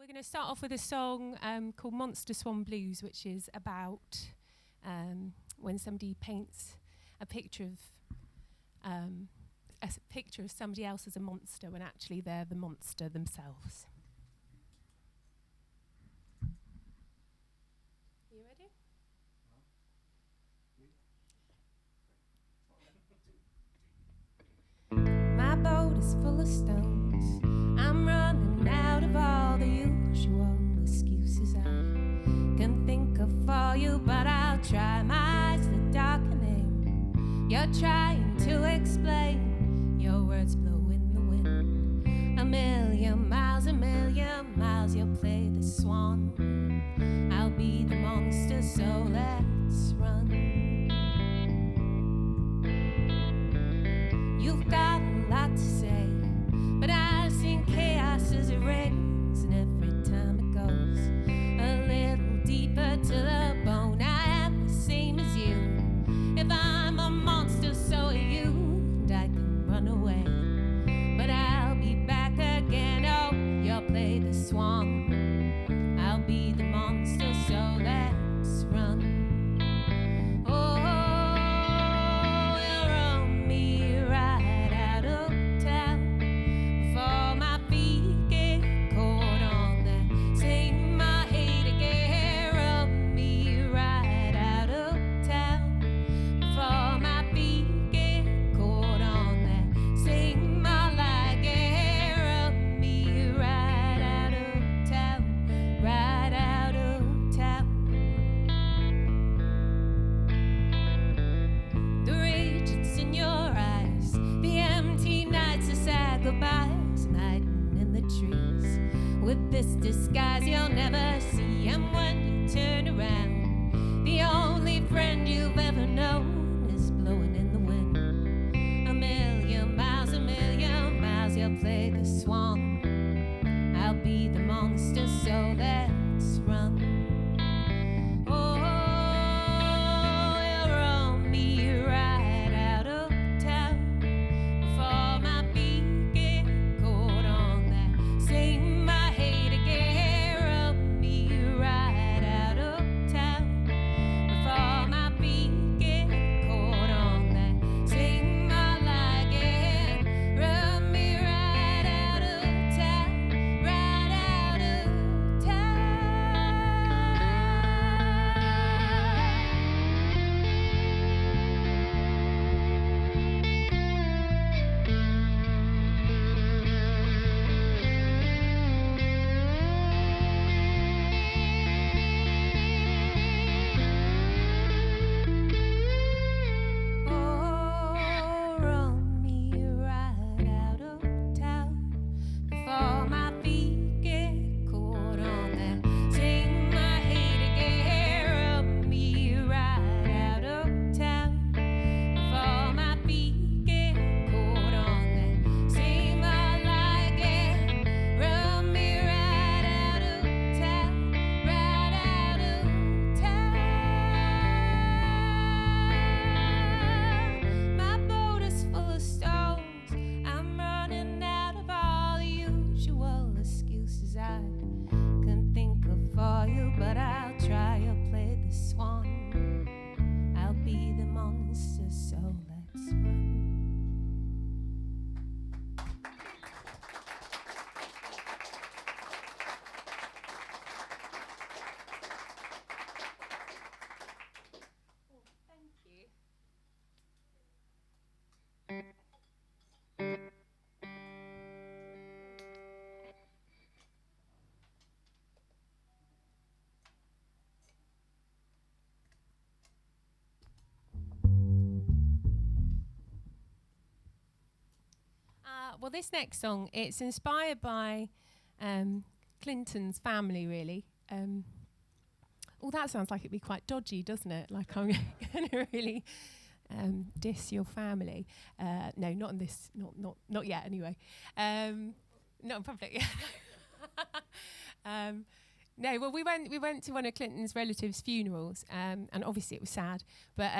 We're going to start off with a song called Monster Swan Blues, which is about when somebody paints a picture of somebody else as a monster when actually they're the monster themselves. You ready? My boat is full of stones. I'm running out of all the usual excuses I can think of for you, but I'll try. My eyes are darkening. You're trying to explain. Your words blow in the wind. A million miles, you'll play the swan. I'll be the monster, so let's run. You've got a lot to say, but I've seen chaos as it rains, and every time it goes a little deeper to the bone. I am the same as you. If I'm a monster, so are you, and I can run away, but I'll be back again. Oh, you'll play the swan, I'll be the monster, so let's run. With this disguise you'll never see, and when you turn around, the only friend you've ever known is blowing in the wind. A million miles, you'll play the swan. I'll be the monster, so let's run. Well, this next song, it's inspired by Clinton's family, really. Oh, that sounds like it'd be quite dodgy, doesn't it? Like I'm going to really diss your family. No, not in this, not yet. Anyway, not in public. No, well, we went to one of Clinton's relatives' funerals, and obviously it was sad. But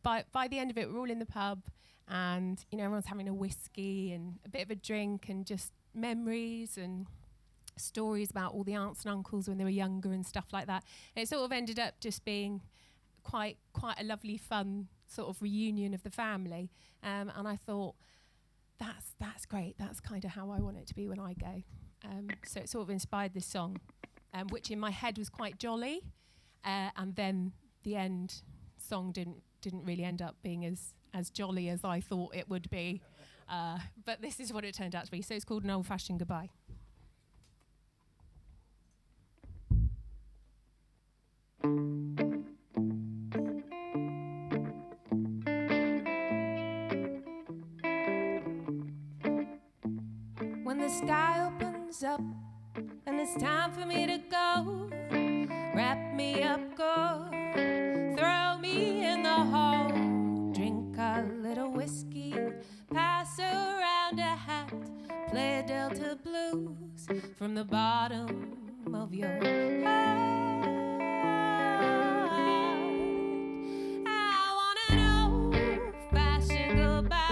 by the end of it, we're all in the pub. And, you know, everyone's having a whiskey and a bit of a drink and just memories and stories about all the aunts and uncles when they were younger and stuff like that. And it sort of ended up just being quite a lovely, fun sort of reunion of the family. And I thought, that's great. That's kind of how I want it to be when I go. So it sort of inspired this song, which in my head was quite jolly, and then the end song didn't really end up being as jolly as I thought it would be. But this is what it turned out to be. So it's called An Old-Fashioned Goodbye. When the sky opens up and it's time for me to go, wrap me up good, throw me in the hall, drink a little whiskey, pass around a hat, play a Delta blues from the bottom of your heart. I want an old-fashioned goodbye.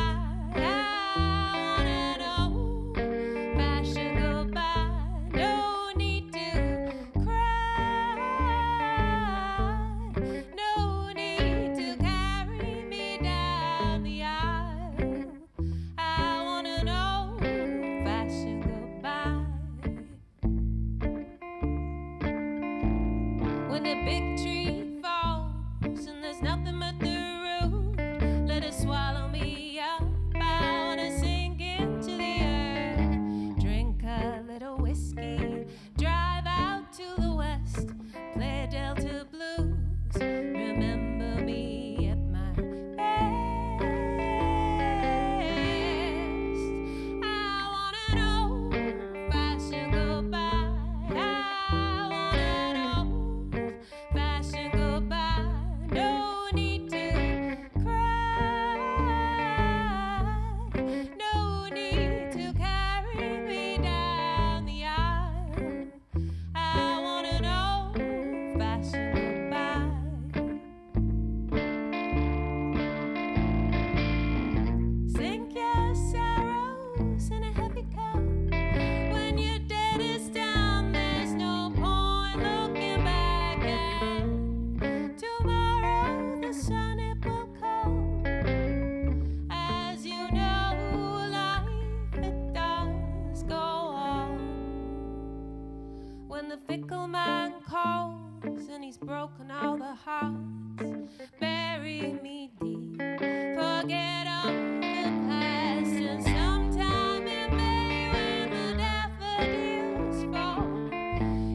Broken all the hearts, bury me deep, forget all the past, and sometime in May when the daffodils fall,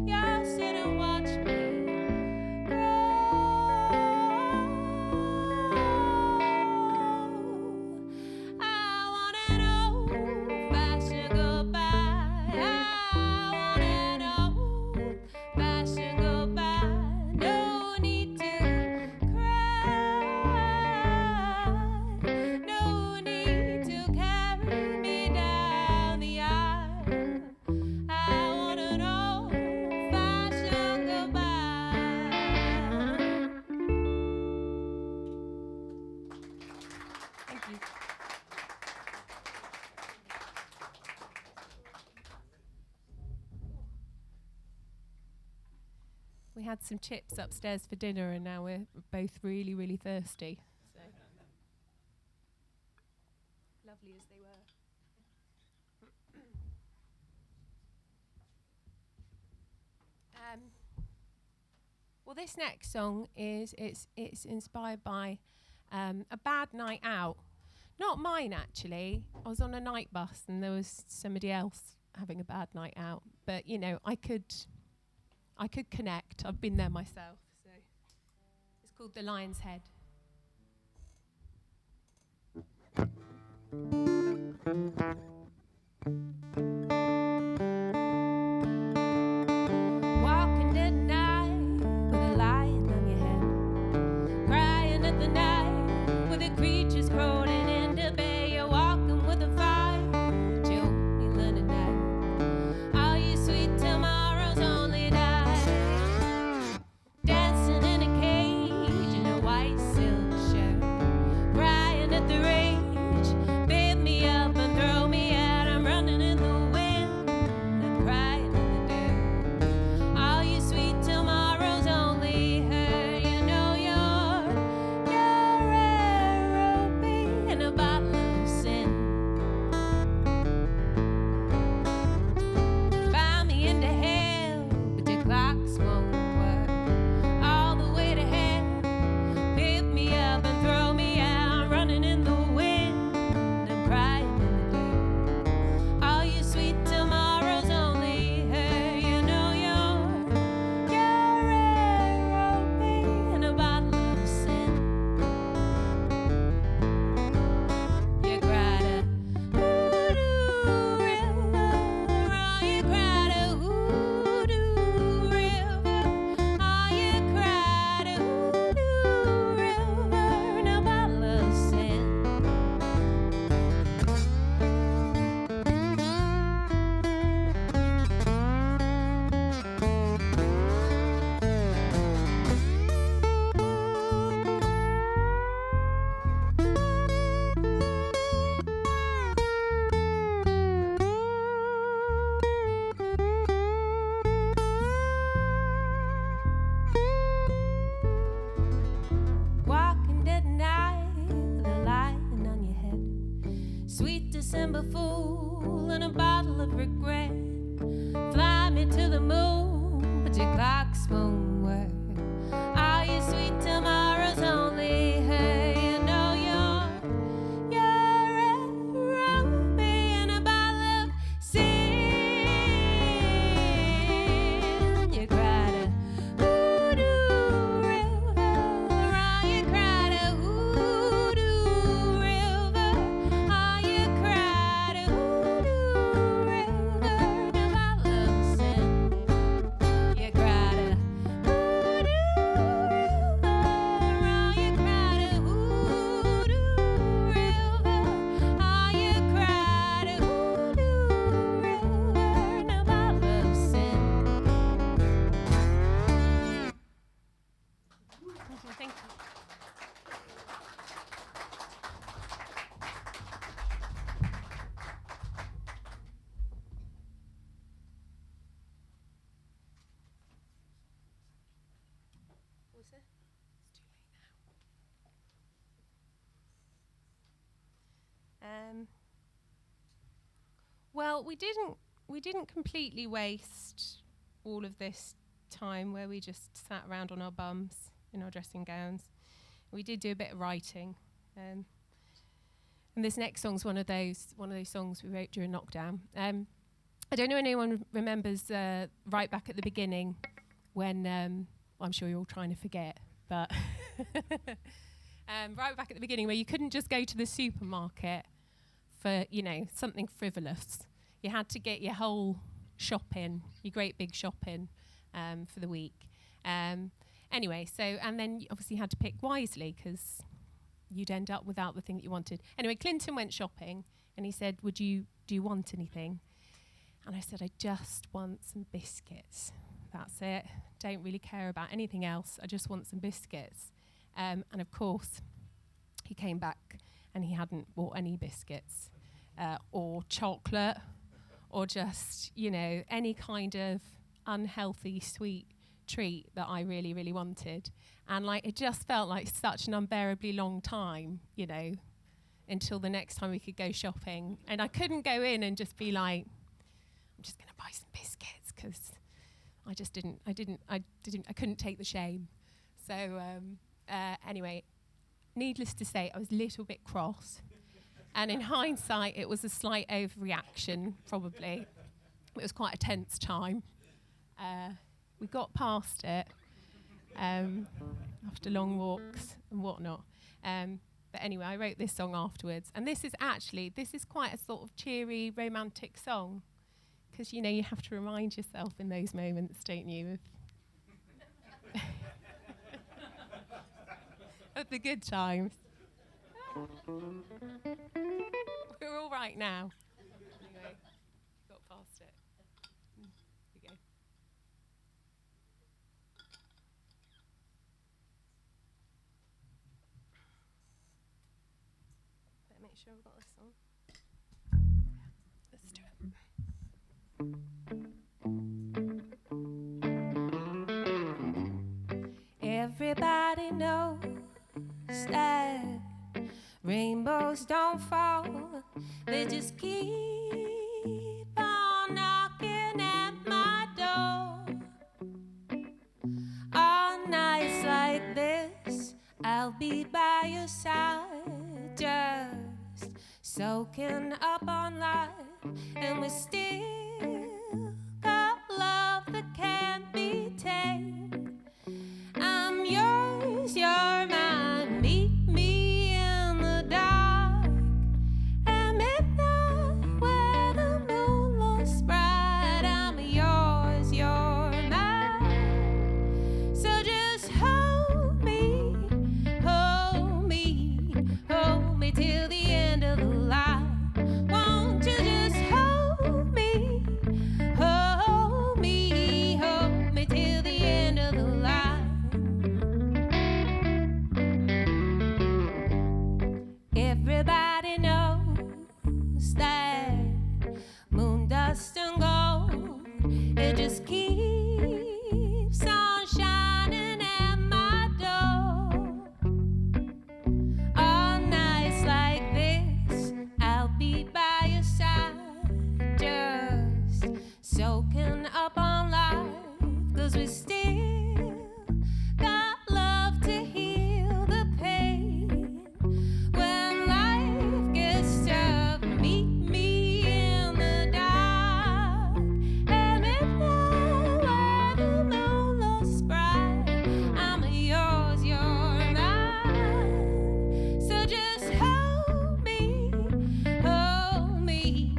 you'll sit and watch me grow. I want an old-fashioned goodbye. I want an old-fashioned goodbye. We had some chips upstairs for dinner, and now we're both really, really thirsty. So lovely as they were. Well, this next song it's inspired by a bad night out. Not mine, actually. I was on a night bus, and there was somebody else having a bad night out. But you know, I could connect. I've been there myself. So it's called The Lion's Head. Walking at night with a lion on your head, crying at the night with the creatures crawling into bed. You're walking with a fire, but you only learn at night. All you sweet tomorrows only die. Dancing in a cage in a white silk shirt, crying at the rage. Pick me up and throw me out. I'm running in the wind. December fool and a bottle of regret. Fly me to the moon, but your clocks won't work. All your sweet tomorrows only hurt. You know you're a ruby and a bottle of sin. You cried a hoodoo river, oh, you cried a hoodoo river, oh, you cried a hoodoo river, the bottle of sin. You cried a hoodoo river, oh, you cried a hoodoo river, oh, you cried a hoodoo river, the bottle of sin. Thank you. What was it? It's too late now. Well, we didn't completely waste all of this time where we just sat around on our bums in our dressing gowns. We did do a bit of writing, and this next song's one of those songs we wrote during lockdown. I don't know if anyone remembers right back at the beginning when I'm sure you're all trying to forget, but right back at the beginning where you couldn't just go to the supermarket for something frivolous. You had to get your whole shopping, your great big shopping for the week. Anyway, and then you obviously had to pick wisely because you'd end up without the thing that you wanted. Anyway, Clinton went shopping and he said, do you want anything? And I said, I just want some biscuits. That's it. Don't really care about anything else. I just want some biscuits. And of course, he came back and he hadn't bought any biscuits or chocolate or just, any kind of unhealthy sweet treat that I really, really wanted. And it just felt like such an unbearably long time, until the next time we could go shopping. And I couldn't go in and just be like, I'm just going to buy some biscuits because I couldn't take the shame. So anyway, needless to say, I was a little bit cross. And in hindsight, it was a slight overreaction, probably. It was quite a tense time. We got past it after long walks and whatnot. But anyway, I wrote this song afterwards. And this is quite a sort of cheery, romantic song. Because, you have to remind yourself in those moments, don't you, of the good times. We're all right now. Anyway, got past it. Here we go. Better make sure we've got this on. Let's do it. Everybody knows that rainbows don't fall, they just keep on knocking at my door. On nights like this, I'll be by your side, just soaking up on life, and we still got love that can't be tamed. I'm yours, you're mine, meet me in the dark at midnight where the moon looks bright. I'm yours, you're mine, so just hold me, hold me, hold me till the end of the line. Won't you just hold me, hold me, hold me till the end of the line. Everybody knows that moon dust and gold, it just keeps on shining at my door. On nights like this, I'll be by 'cause we still got love to heal the pain. When life gets tough, meet me in the dark. And if nowhere the moon looks bright, I'm yours, you're mine. So just hold me, hold me,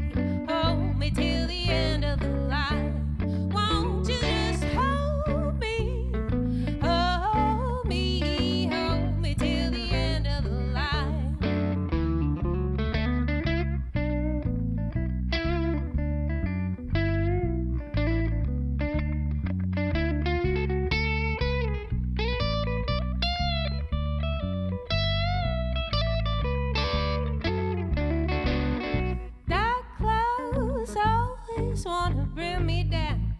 hold me till the end of the line. Won't you just hold me, hold me, hold me till the end of the line. Dark clouds always wanna bring me down,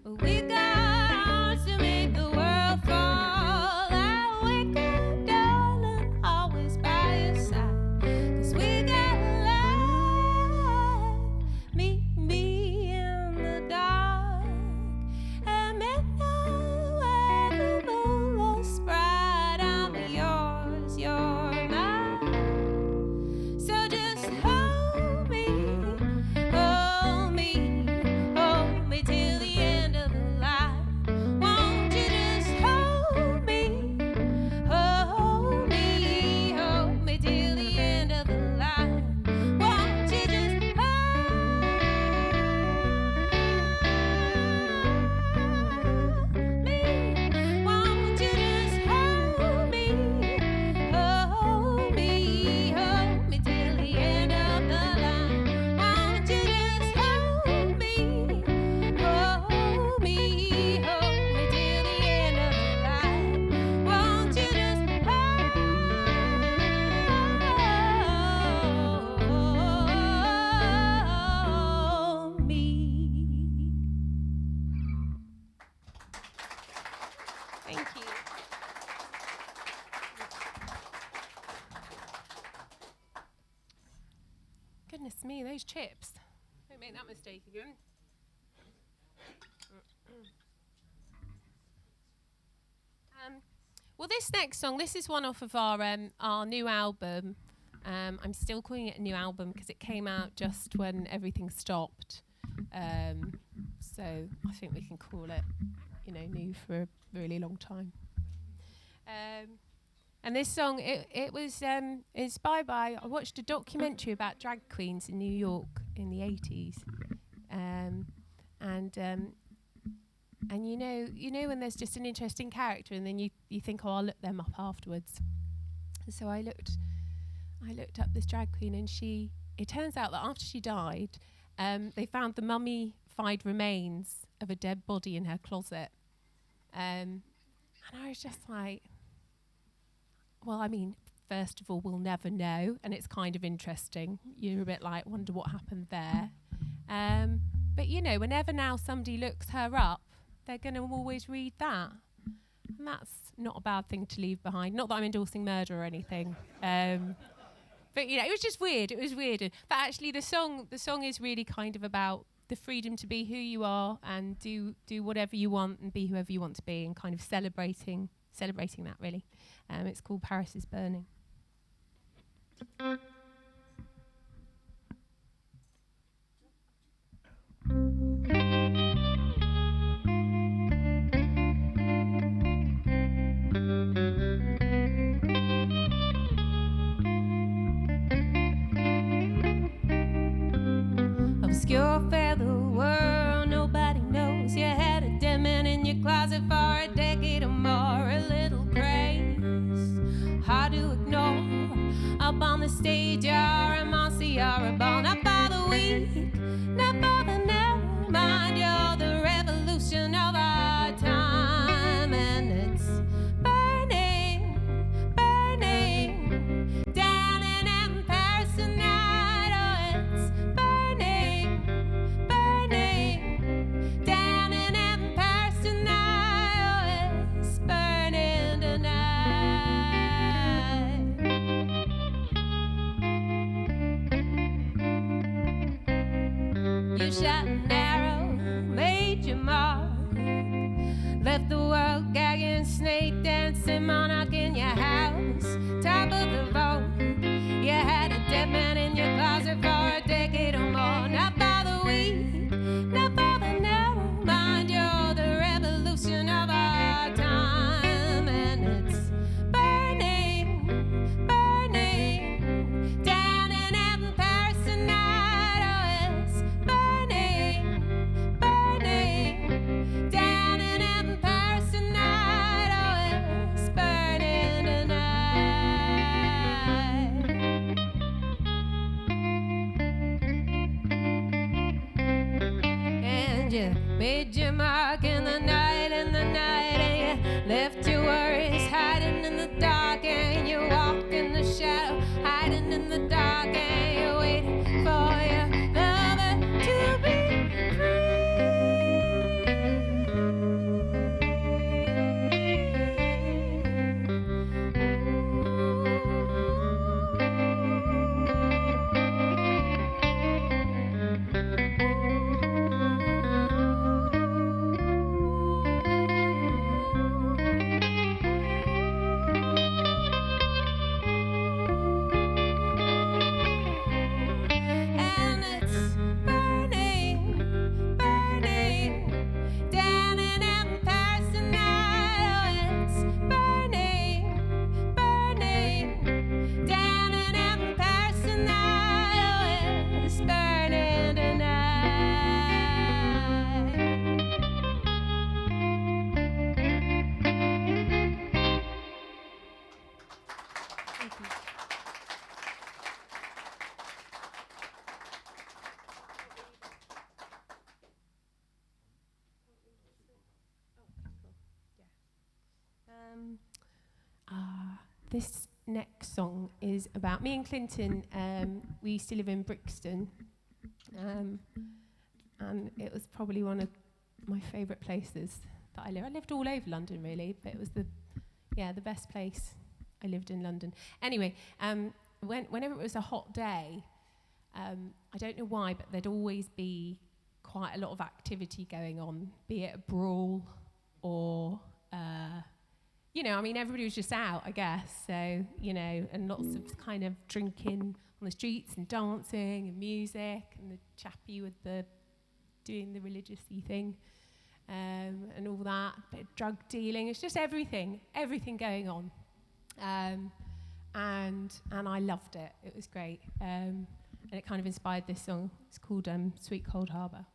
but we got arms to make the world fall. I wake up, darling, always by your side, 'cause we got love. Meet me in the dark, and midnight where the moon looks bright. I'm yours, you're mine. So just hold me, hold me, hold me till the end of the line. Won't you just hold me, hold me, hold me till the end of the line. Won't you just hold me? Won't you just hold me, hold me, hold me till the end of the line. Won't you just hold me, hold me, hold me till the end of the line. Won't you just hold me? Thank you. Goodness me, those chips. Don't make that mistake again. Well, this next song, this is one off of our new album. I'm still calling it a new album because it came out just when everything stopped. So I think we can call it, new for a really long time. And this song, it was inspired by, I watched a documentary about drag queens in New York in the 80s. And you know when there's just an interesting character and then you think, oh, I'll look them up afterwards. So I looked up this drag queen, and it turns out that after she died, they found the mummified remains of a dead body in her closet. And I was just like, well, I mean, first of all, we'll never know, and it's kind of interesting. You're a bit like, wonder what happened there. But, whenever now somebody looks her up, they're going to always read that. And that's not a bad thing to leave behind. Not that I'm endorsing murder or anything. But, it was just weird. It was weird. But actually, the song is really kind of about the freedom to be who you are and do whatever you want and be whoever you want to be, and kind of celebrating that, really. It's called Paris is Burning. Obscure feather world, nobody knows. You had a dead man in your closet for a decade or more. A little craze, hard to ignore. Up on the stage, you're a monster, you're a bone. Not for the weak, not for the narrow mind. You're the revolution of our time, and it's burning, burning down in Paris tonight. Oh, it's burning, burning down in Paris tonight. Oh, it's burning tonight. You shot an arrow, made your mark. left the world gagging, snake dancing, monarch in your house, top of the vault. You had a dead man in your closet for a decade or more. Not for the weak, not for the narrow mind. You're the revolution of our time, and it's burning, burning down in Paris tonight. Oh, it's burning, burning down in Paris tonight. Oh, it's burning tonight. And you made your mark in the night, and you left your worries hiding in the dark, and you walked in the shadow, hiding in the dark, and you waited for your lover to be This next song is about me and Clinton. We used to live in Brixton, and it was probably one of my favourite places that I lived. I lived all over London, really, but it was the best place I lived in London. Anyway, whenever it was a hot day, I don't know why, but there'd always be quite a lot of activity going on, be it a brawl or everybody was just out, I guess. So, and lots of kind of drinking on the streets and dancing and music, and the chappie with doing the religious-y thing, and all that, bit of drug dealing. It's just everything going on. And I loved it. It was great. And it kind of inspired this song. It's called Sweet Cold Harbour.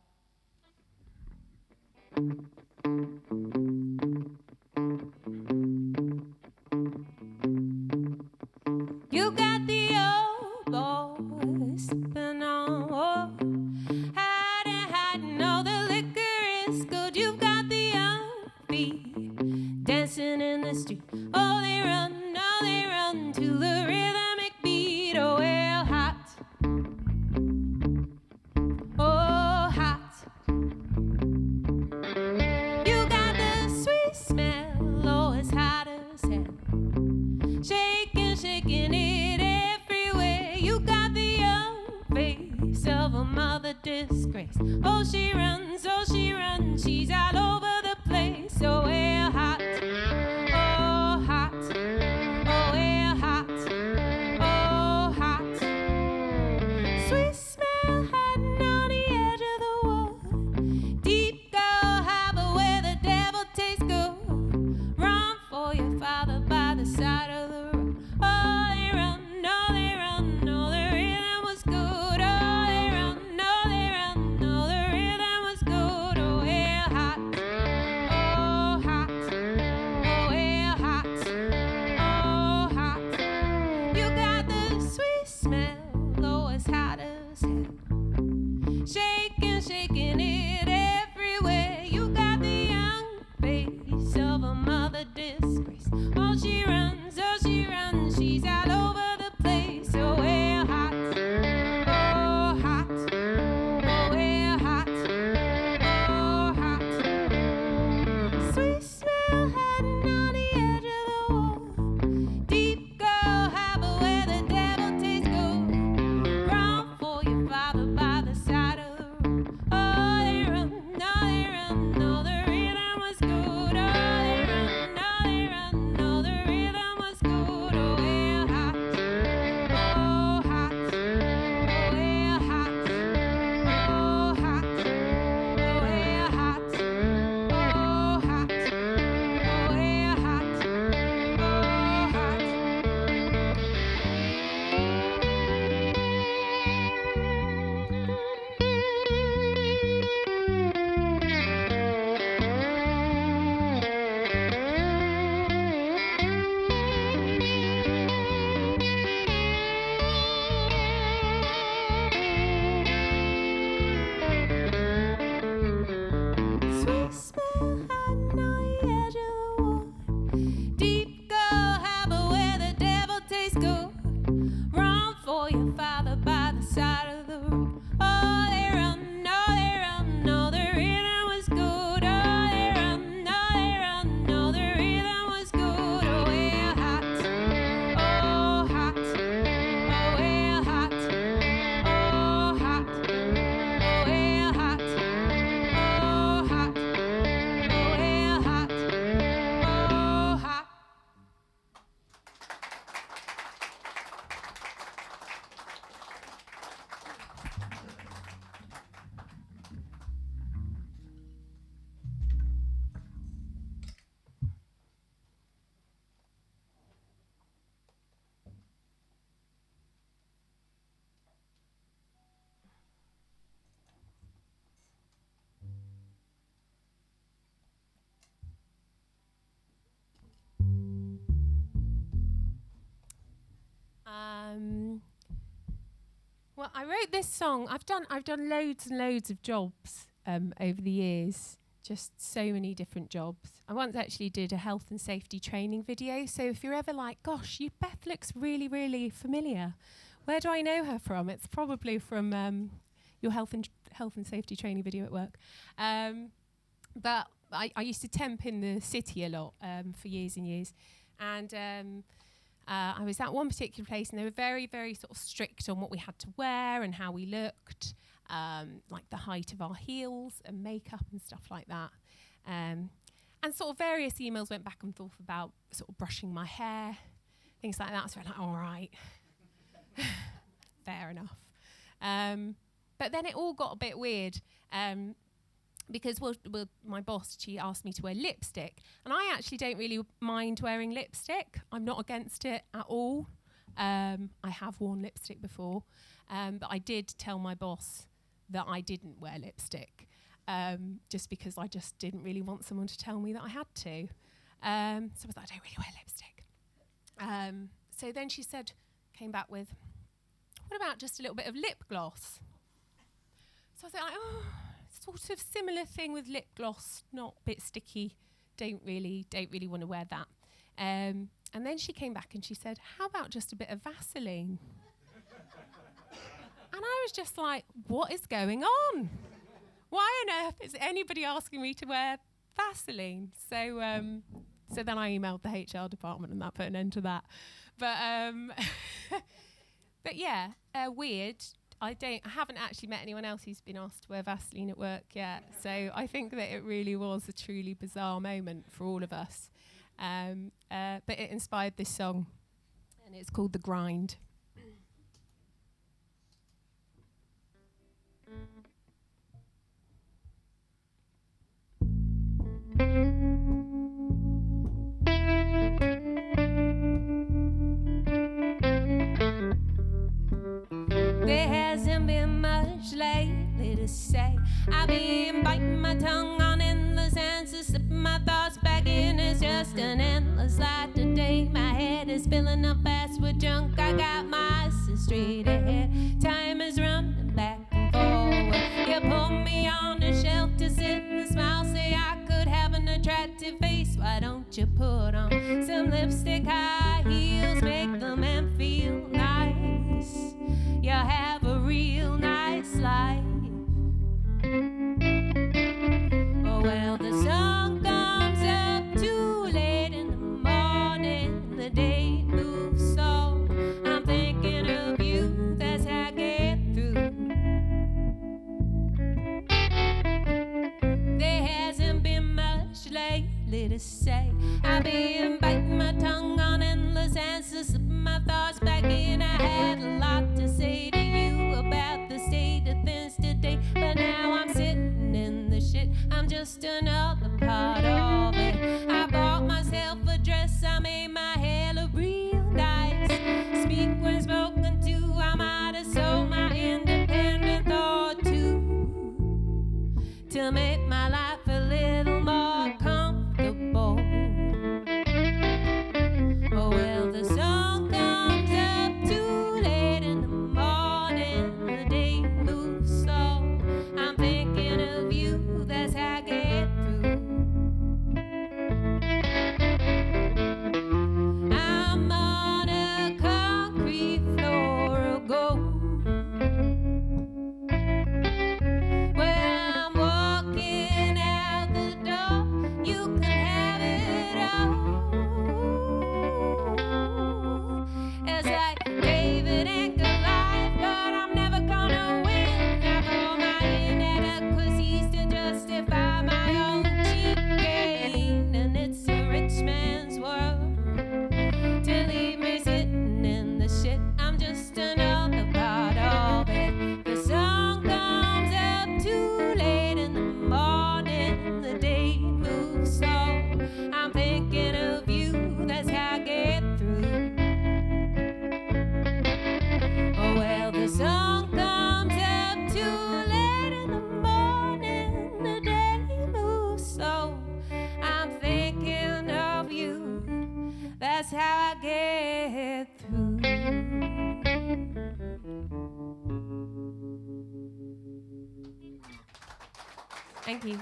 You got the old boys sipping on, hiding, all the liquor is good. You've got the young feet dancing in the street. Oh, they run to the rhythmic beat. Oh, well, hot, oh, hot. You got the sweet smell, oh, it's hot as hell. Shaking it everywhere. You got the young face of a mother disgrace. Oh, she runs, she's all over the place. Oh, well, hot, oh, hot, oh, well, hot, oh, hot. Sweet smell hiding on the edge of the wall. Deep Gull Harbor where the devil tastes good. Run for your father by the side of the road. Oh, they run, oh, the rhythm was good. Oh, they run, oh, the rhythm was good. Oh, smell hiding on the edge of the wood. Deep Gull Harbor where the devil tastes good. Run for your father by the side of the road. Oh, they run, no, they run, no, the rhythm was good. Oh, they run, no, they run, no, the rhythm was good. Oh, well hot, oh hot, oh well hot, oh hot, oh well hot, oh hot, oh well hot, oh hot. Well, I wrote this song. I've done loads and loads of jobs over the years. Just so many different jobs. I once actually did a health and safety training video. So if you're ever like, gosh, Beth looks really, really familiar. Where do I know her from? It's probably from your health and safety training video at work. But I used to temp in the city a lot for years and years. And I was at one particular place and they were very, very sort of strict on what we had to wear and how we looked, like the height of our heels and makeup and stuff like that. And sort of various emails went back and forth about sort of brushing my hair, things like that. So I'm like, all right, fair enough. But then it all got a bit weird. Because my boss, she asked me to wear lipstick. And I actually don't really mind wearing lipstick. I'm not against it at all. I have worn lipstick before. But I did tell my boss that I didn't wear lipstick. Just because I just didn't really want someone to tell me that I had to. So I was like, I don't really wear lipstick. So then she came back with, what about just a little bit of lip gloss? So I was like, oh, sort of similar thing with lip gloss, not a bit sticky. Don't really want to wear that. And then she came back and she said, how about just a bit of Vaseline? And I was just like, what is going on? Why on earth is anybody asking me to wear Vaseline? So then I emailed the HR department and that put an end to that. But yeah, weird. I haven't actually met anyone else who's been asked to wear Vaseline at work yet. So I think that it really was a truly bizarre moment for all of us. But it inspired this song, and it's called The Grind. There hasn't been much lately to say. I've been biting my tongue on endless answers, slipping my thoughts back in. It's just an endless light today. My head is filling up fast with junk. I got my eyes straight ahead. Time is running back and forward. You pull me on the shelf to sit and smile. Say I could have an attractive face. Why don't you put on some lipstick, high heels, make the man feel nice? You have a real nice life. Oh well, the sun comes up too late in the morning. The day moves so I'm thinking of you. That's how I get through. There hasn't been much lately to say. I've been biting my tongue on endless answers, slipping my thoughts back in. I had a lot to say to you about the state of things today, but now I'm sitting in the shit. I'm just another part of it. I bought myself a dress, I made my hair look real nice. Speak when spoken to, I might have sold my independent thought too, to make my life a little more comfortable. Oh well, the sun comes up too late in the morning. The day moves slow. I'm thinking of you. That's how I get through. Thank you.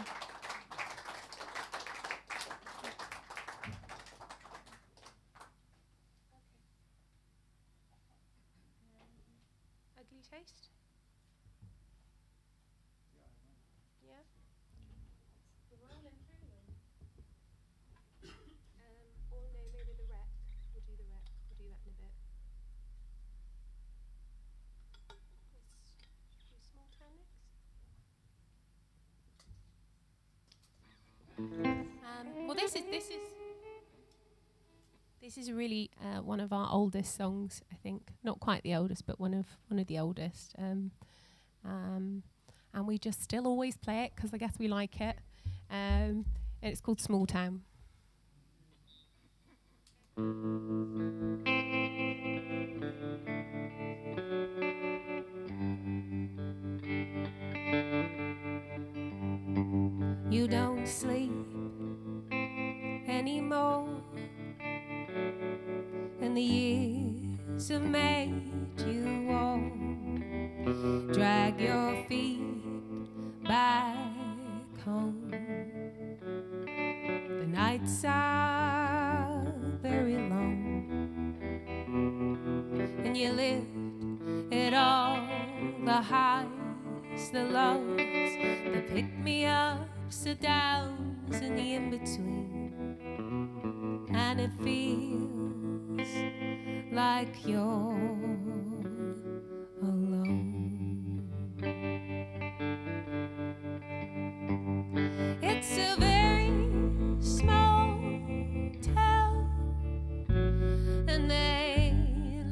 Ugly taste? Yeah. We're rolling through them. Or no, maybe the rec. We'll do the rec. We'll do that in a bit. Let's do small town next. Well, this is really one of our oldest songs. I think not quite the oldest, but one of the oldest. And we just still always play it because I guess we like it. And it's called Small Town. You don't sleep anymore, and the years have made you old. Drag your feet back home. The nights are very long, and you lived it all, the highs, the lows, the pick-me-ups, the downs, and the in-between. And it feels like you're alone. It's a very small town, and they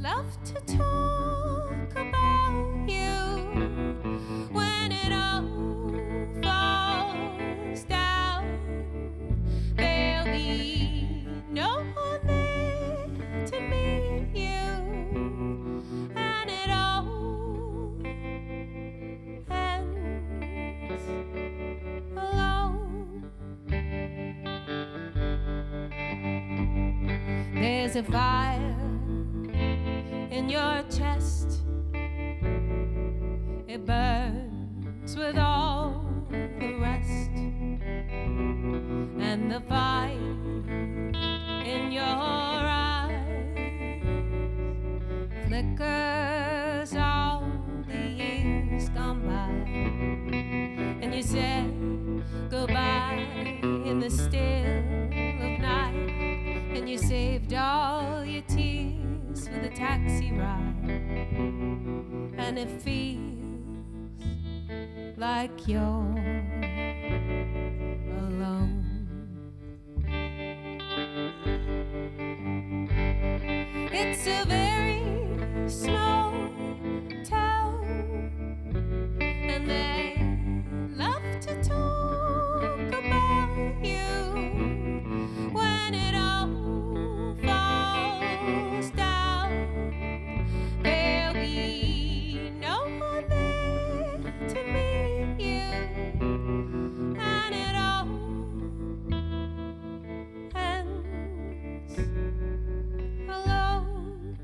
love to talk about you. When it all falls down, there'll be no one there to meet you, and it all ends alone. There's a fire in your chest, it burns with all the rest, and the fight in your eyes flickers all the years gone by, and you said goodbye in the still of night, and you saved all your tears for the taxi ride, and it feels like you're alone. It's a very small town, and they love to talk about you. When it all falls down, there'll be no one there to meet you, and it all ends alone.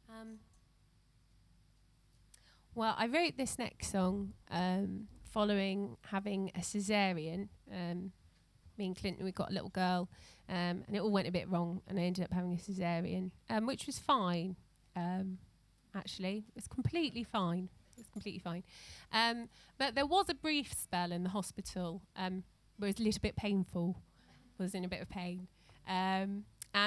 Um, well, I wrote this next song following having a cesarean. Me and Clinton, we got a little girl, and it all went a bit wrong, and I ended up having a cesarean, which was fine. Actually, it's completely fine. It's completely fine. But there was a brief spell in the hospital where it was a little bit painful. Was in a bit of pain. And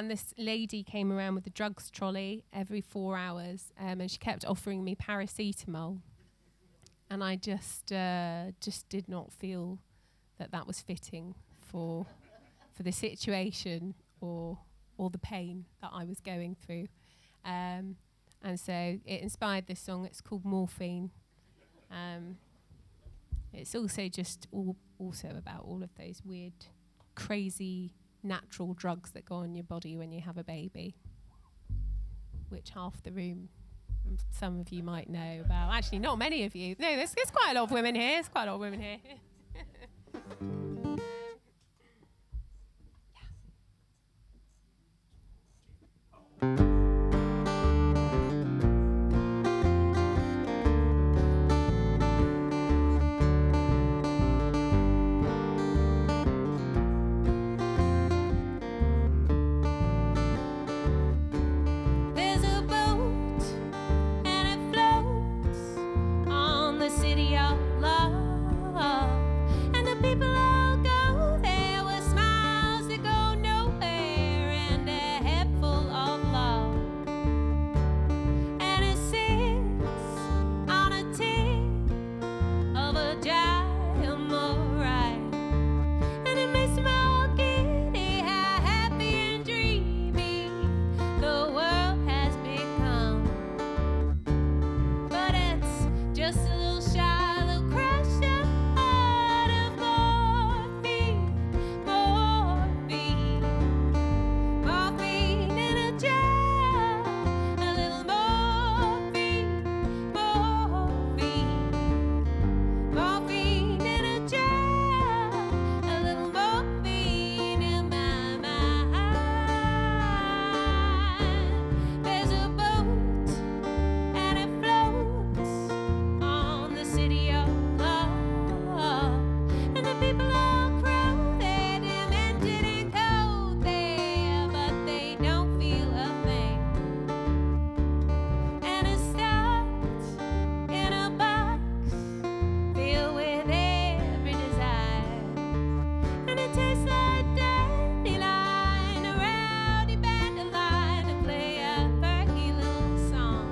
this lady came around with the drugs trolley every 4 hours, and she kept offering me paracetamol. And I just did not feel that was fitting for the situation or the pain that I was going through. And so it inspired this song. It's called Morphine. It's also just also about all of those weird, crazy natural drugs that go on your body when you have a baby, which half the room, some of you might know about. Actually, not many of you. No, there's quite a lot of women here. There's quite a lot of women here. There's a boat and it floats on the city of love, and the people all go there with smiles that go nowhere and a head full of love, and it sits on a tip of a giant moraine, and it makes them all giddy how happy and dreamy the world has become. But it's just a little shallow crushed out of morphine, morphine, morphine in a jar, a little morphine, morphine, morphine in a jar, a little morphine in my mind. There's a boat and it floats on the city of love, and the people all crowded, demented and cold there, but they don't feel a thing. And it starts in a box filled with every desire, and it tastes like dandelion, a rowdy bandolion to play a perky little song.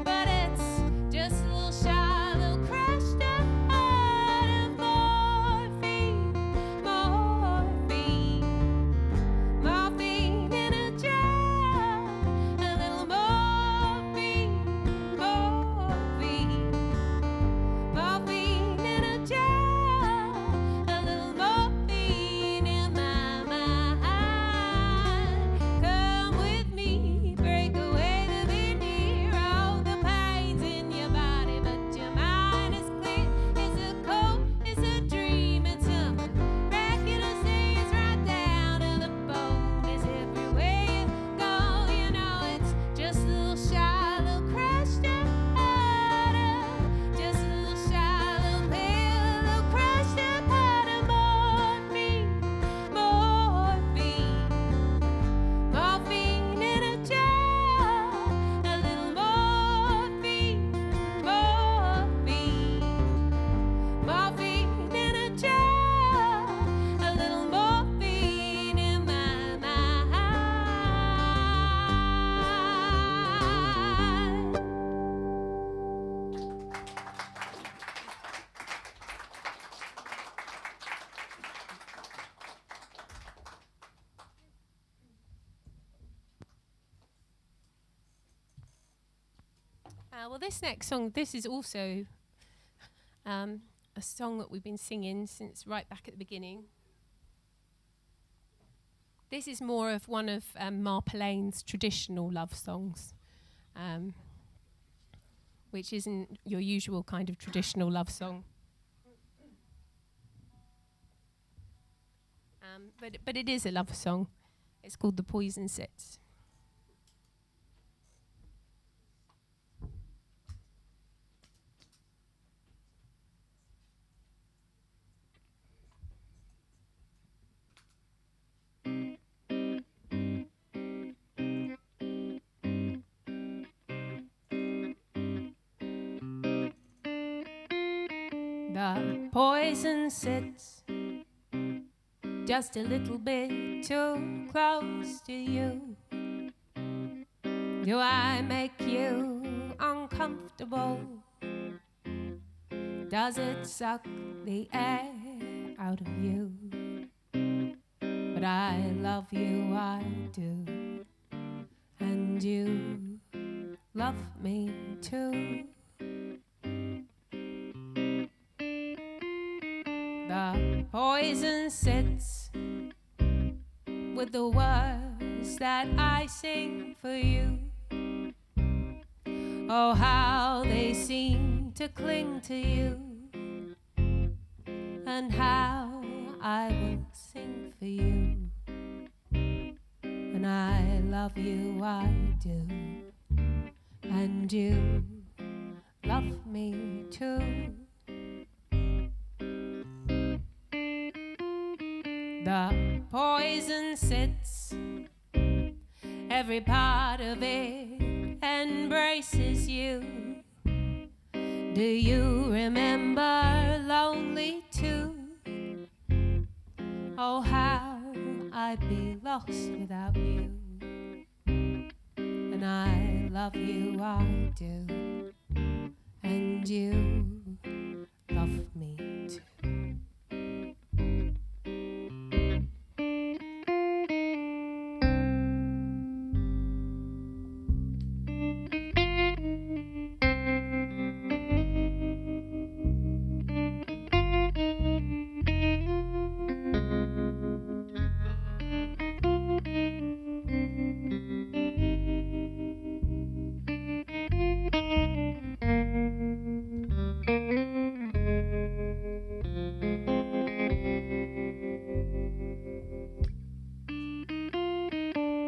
But it's just a little shallow crushed out of morphine, morphine, morphine in a jar, a little morphine, morphine, morphine in a jar, a little morphine in my mind. Come with me, break away the veneer, all the pains in your body, but your mind is clear. It's a cold, it's a dream, it's a miraculous days right down to the bone. It's everywhere you go, you know it's just a little shallow crushed out of, just a little shallow pillow crushed up out of morphine, morphine, morphine in a jar, a little morphine, morphine, morphine in a jar, a little morphine in my mind. Well, this next song, this is also a song that we've been singing since right back at the beginning. This is more of one of Polaine's traditional love songs, which isn't your usual kind of traditional love song. But it is a love song. It's called The Poison Sits. The poison sits just a little bit too close to you. Do I make you uncomfortable? Does it suck the air out of you? But I love you, I do. And you love me too. The poison sits with the words that I sing for you. Oh, how they seem to cling to you, and how I will sing for you. And I love you, I do, and you love me too. The poison sits, every part of it embraces you. Do you remember lonely too? Oh, how I'd be lost without you. And I love you, I do, and you love me too.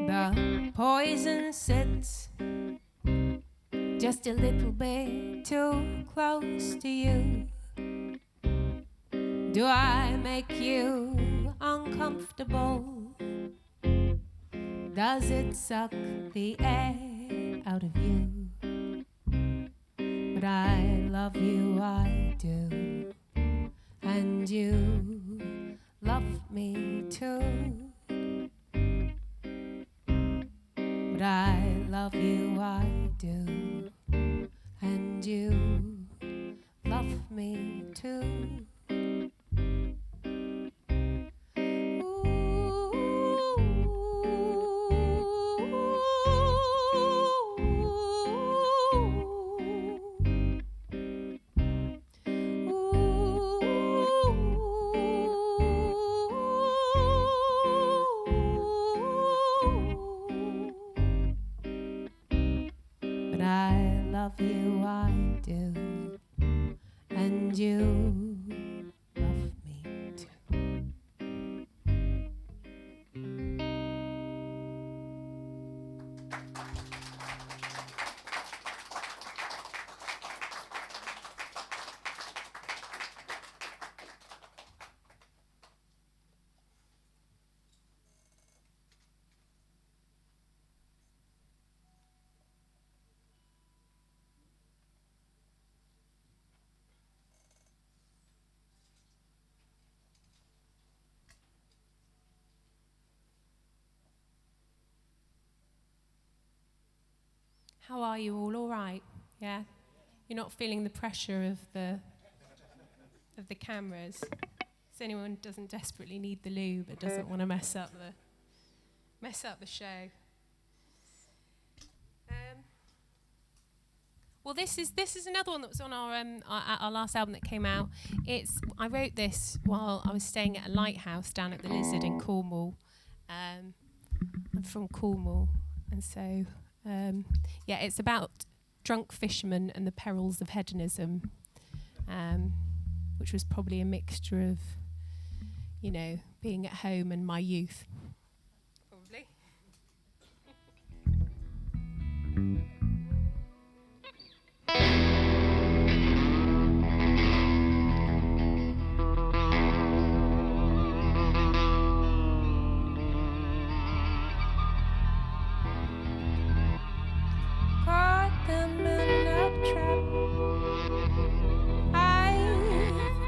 The poison sits just a little bit too close to you. Do I make you uncomfortable? Does it suck the air out of you? But I love you, I do, and you love me too. But I love you, I do, and you love me too. But I love you, I do, and you love me too. How are you all right? Yeah? You're not feeling the pressure of the cameras? So anyone doesn't desperately need the loo but doesn't want to mess up the show. Well, this is another one that was on our last album that came out. I wrote this while I was staying at a lighthouse down at the Lizard in Cornwall. I'm from Cornwall, and so it's about drunk fishermen and the perils of hedonism, which was probably a mixture of, being at home and my youth. Probably. Caught them in a trap. I've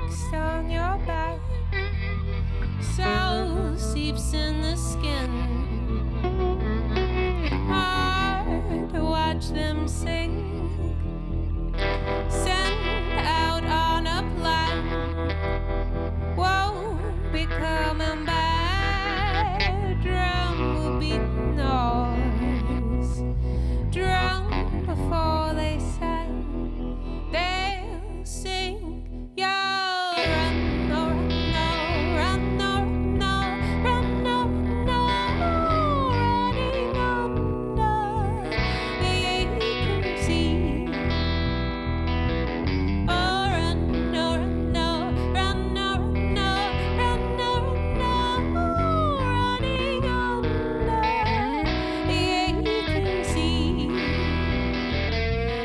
seeps in the skin. Hard to watch them sing. Sent out on a plan. Won't be coming back. Drum will beat noise. Drunk before they sang. They'll sing. You'll run, no, run, no, run, no, run, no, running under the aching sea. Oh, run, no, run, no, run, no, running under the aching sea.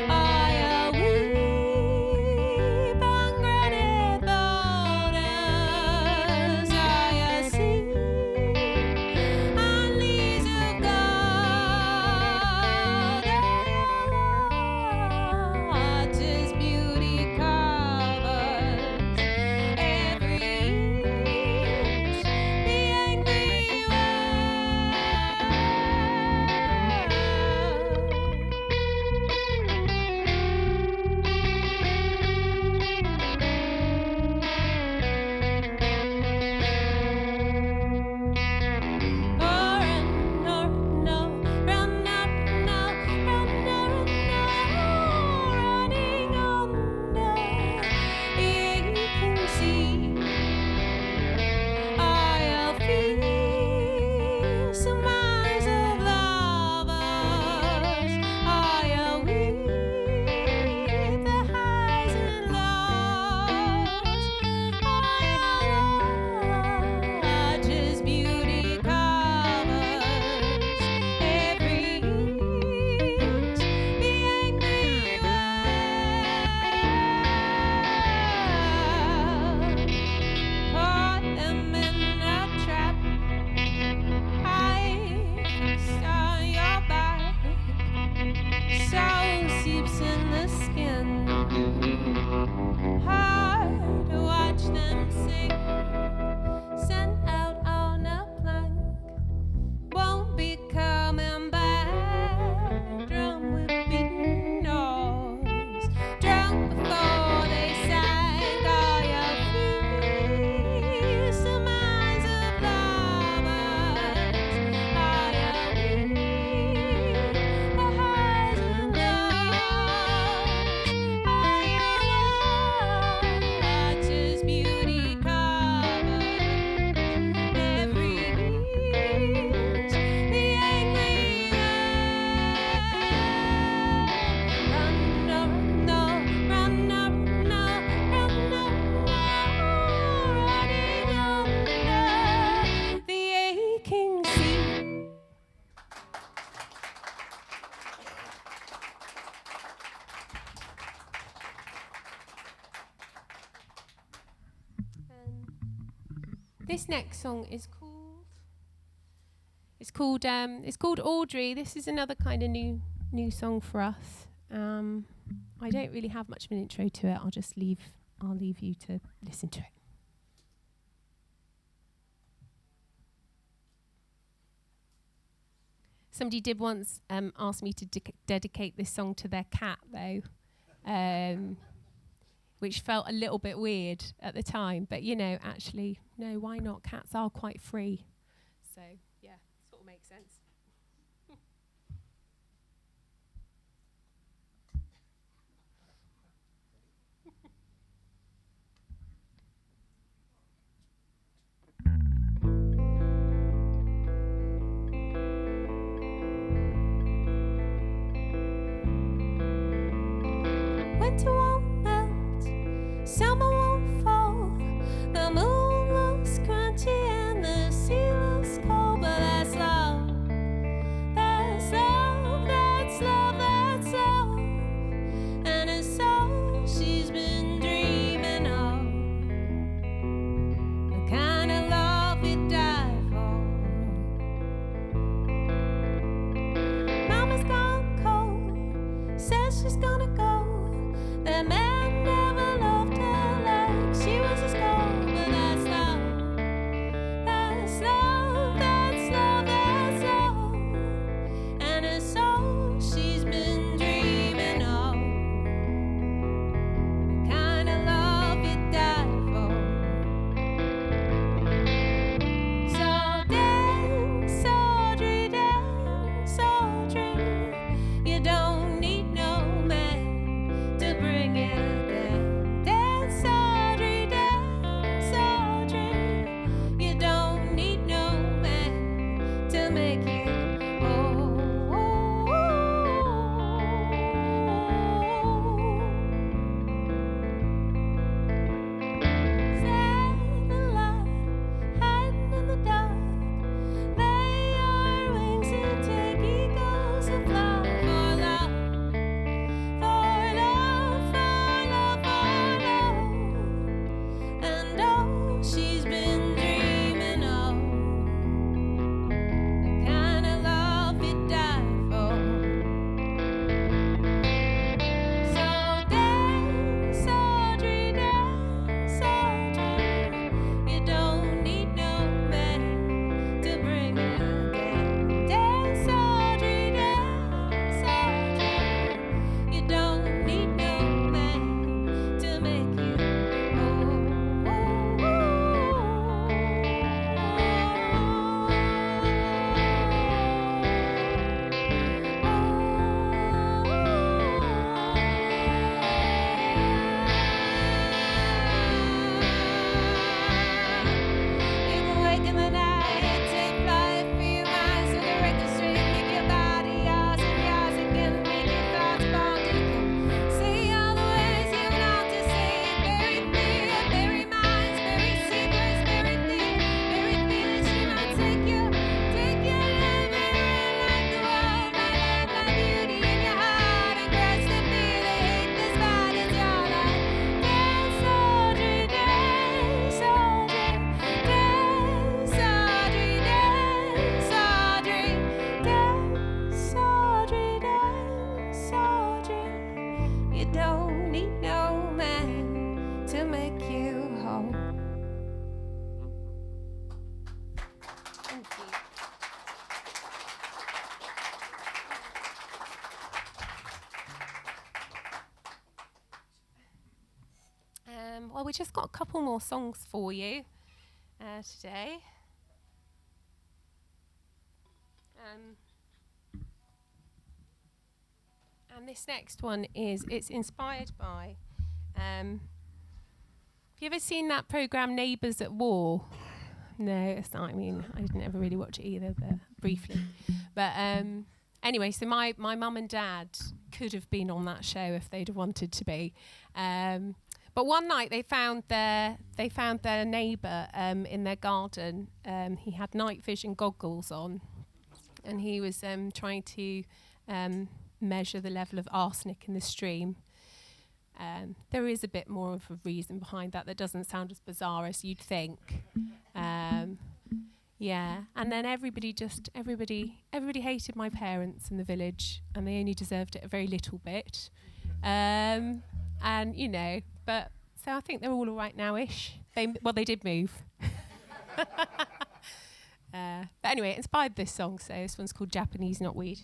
I weep on granite boulders. I see on leaves of gold. Artist beauty covers every inch. The angry running under the aching sea. I'll feel some eyes of lovers. I'll weep the highs and lows. I'll just beauty covers every inch. The angry world caught them in a trap. I fixed on your back. Soul seeps in the skin. Hard to watch them sing. Sent out on a plank. Won't be coming back. Drum with beaten noise. Drunk before they sang. All your feet. Some eyes of lovers. All your weep. The highs and lows. All your artist beauty covers every inch. The angry run, no, run, no, running under the aching sea. This next song is called Audrey. This is another kind of new song for us. I don't really have much of an intro to it. I'll leave you to listen to it. Somebody did once ask me to dedicate this song to their cat, though, which felt a little bit weird at the time. But, actually, no, why not? Cats are quite free. So, yeah, sort of makes sense. Winter won't melt, summer won't fall. The moon looks crunchy and the sea looks cold, but that's love. That's love, that's love, that's love. And it's all she's been dreaming of. The kind of love you die for. Mama's gone cold, says she's gonna go. The man never loved her like she was his gold, but that's love, that's love, Well, we just got a couple more songs for you today. And this next one it's inspired by, have you ever seen that programme Neighbours at War? No, it's not. I mean, I didn't ever really watch it either, but briefly. But anyway, so my mum and dad could have been on that show if they'd have wanted to be. But one night they found their neighbour in their garden. He had night vision goggles on, and he was trying to measure the level of arsenic in the stream. There is a bit more of a reason behind that doesn't sound as bizarre as you'd think. Yeah, and then everybody hated my parents in the village, and they only deserved it a very little bit. And but so I think they're all right now-ish. They did move. But anyway, it inspired this song. So this one's called Japanese Knotweed.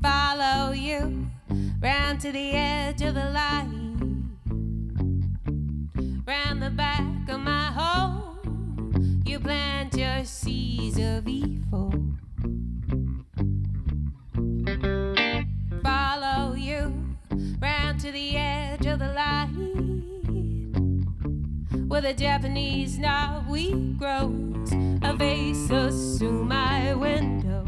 Follow you round to the edge of the light, round the back of my home. You plant your seeds of evil. Follow you round to the edge of the light, where the Japanese knotweed grows, a vase through my window.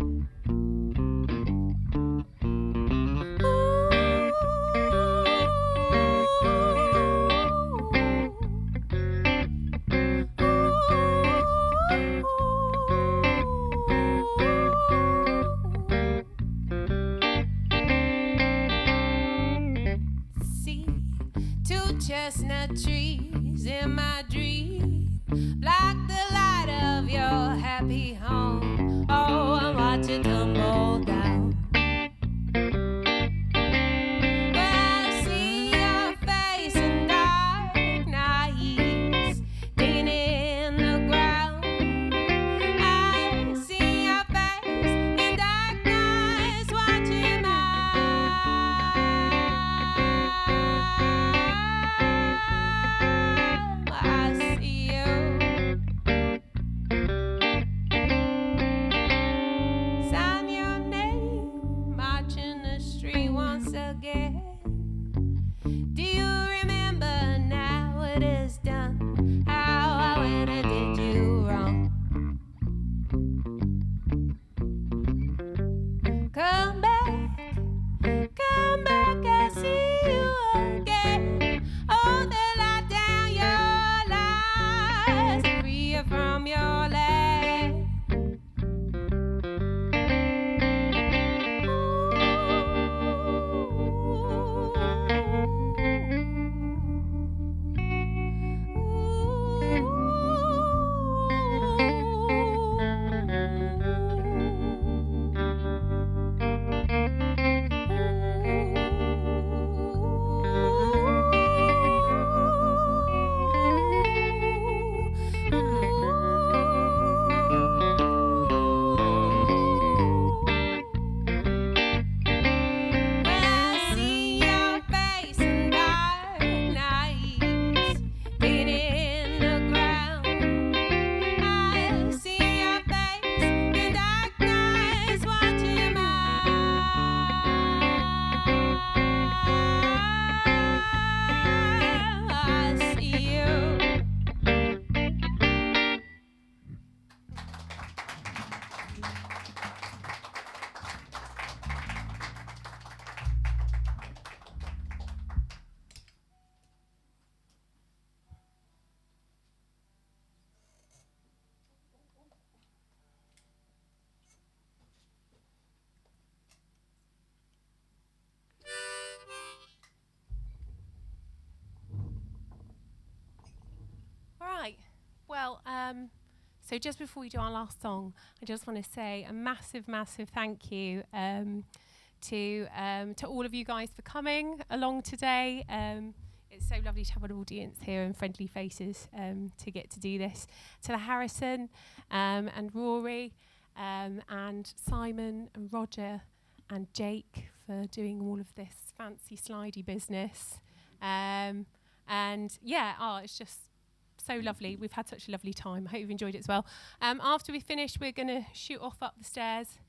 Chestnut trees in my dream block the light of your happy home. Oh, I watch it tumble down. Well, I see your face in dark nights, digging in the ground. I see your face in dark nights, watching my So just before we do our last song, I just want to say a massive, massive thank you to all of you guys for coming along today. It's so lovely to have an audience here and friendly faces to get to do this. To the Harrison and Rory and Simon and Roger and Jake for doing all of this fancy slidey business. It's just so lovely. We've had such a lovely time. I hope you've enjoyed it as well. After we finish, we're going to shoot off up the stairs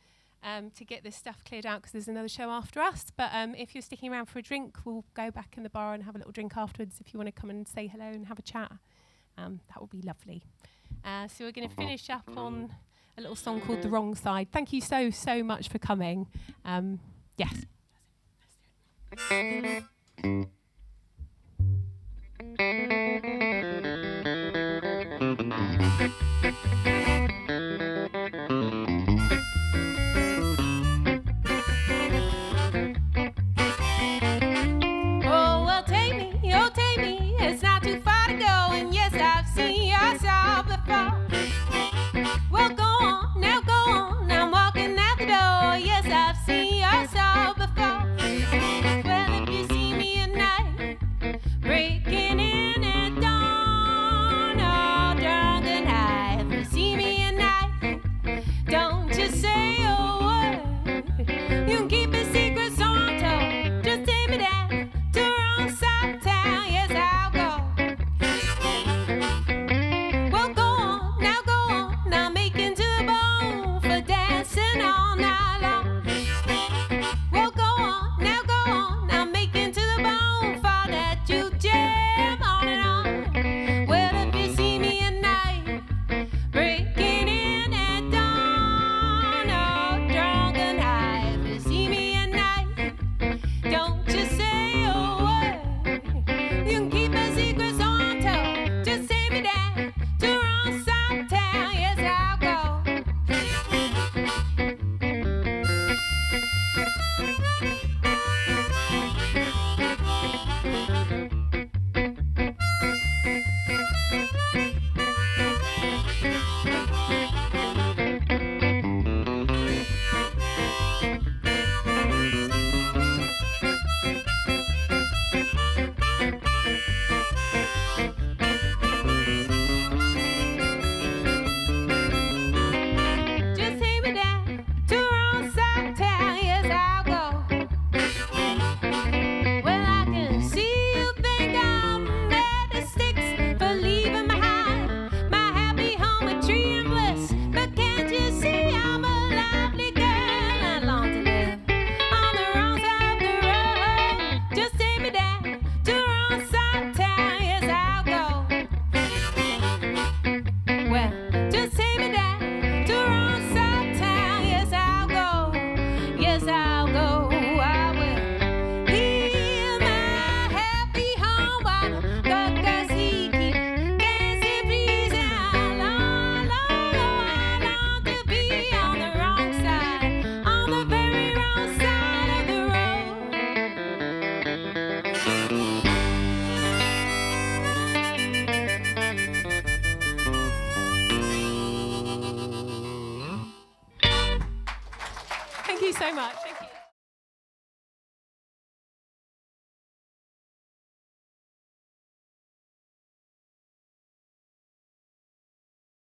to get this stuff cleared out because there's another show after us. But if you're sticking around for a drink, we'll go back in the bar and have a little drink afterwards if you want to come and say hello and have a chat. That would be lovely. So we're going to finish up on a little song called The Wrong Side. Thank you so, so much for coming. Yes. Take me, it's not too far to go, and yes, I've seen yourself before. Well, go on, I'm walking out the door, yes, I've seen yourself before. Well, if you see me at night, breaking in at dawn, all drunk and high, if you see me at night, don't just say a word, you can keep a secret so I'm told, just take me down to the wrong side of town, yes, I'll go. Well, go on, now making to the bone for dancing all night long. Well, go on, now making to the bone for that you jam on and on. Well, if you see me at night, breaking in at dawn, all drunk and high, if you see me at night, don't just say a word, you can keep a secret so I'm told, just take me down to the wrong side of town, yes, I'll go. Just take me down to the wrong side of town, yes, I'll go. Well, I can see you think I'm mad as sticks for leaving behind my happy home with tree and bliss. But can't you see I'm a lovely girl? I long to live on the wrong side of the road. Just take me down to the wrong side of town, yes, I'll go. Well, just take me down to the wrong side of town, yes, I'll go. Yes, I'll go, I will. Heal my happy home while cause he keeps dancing, please. I long to be on the wrong side, on the very wrong side of the road. Thank you so much.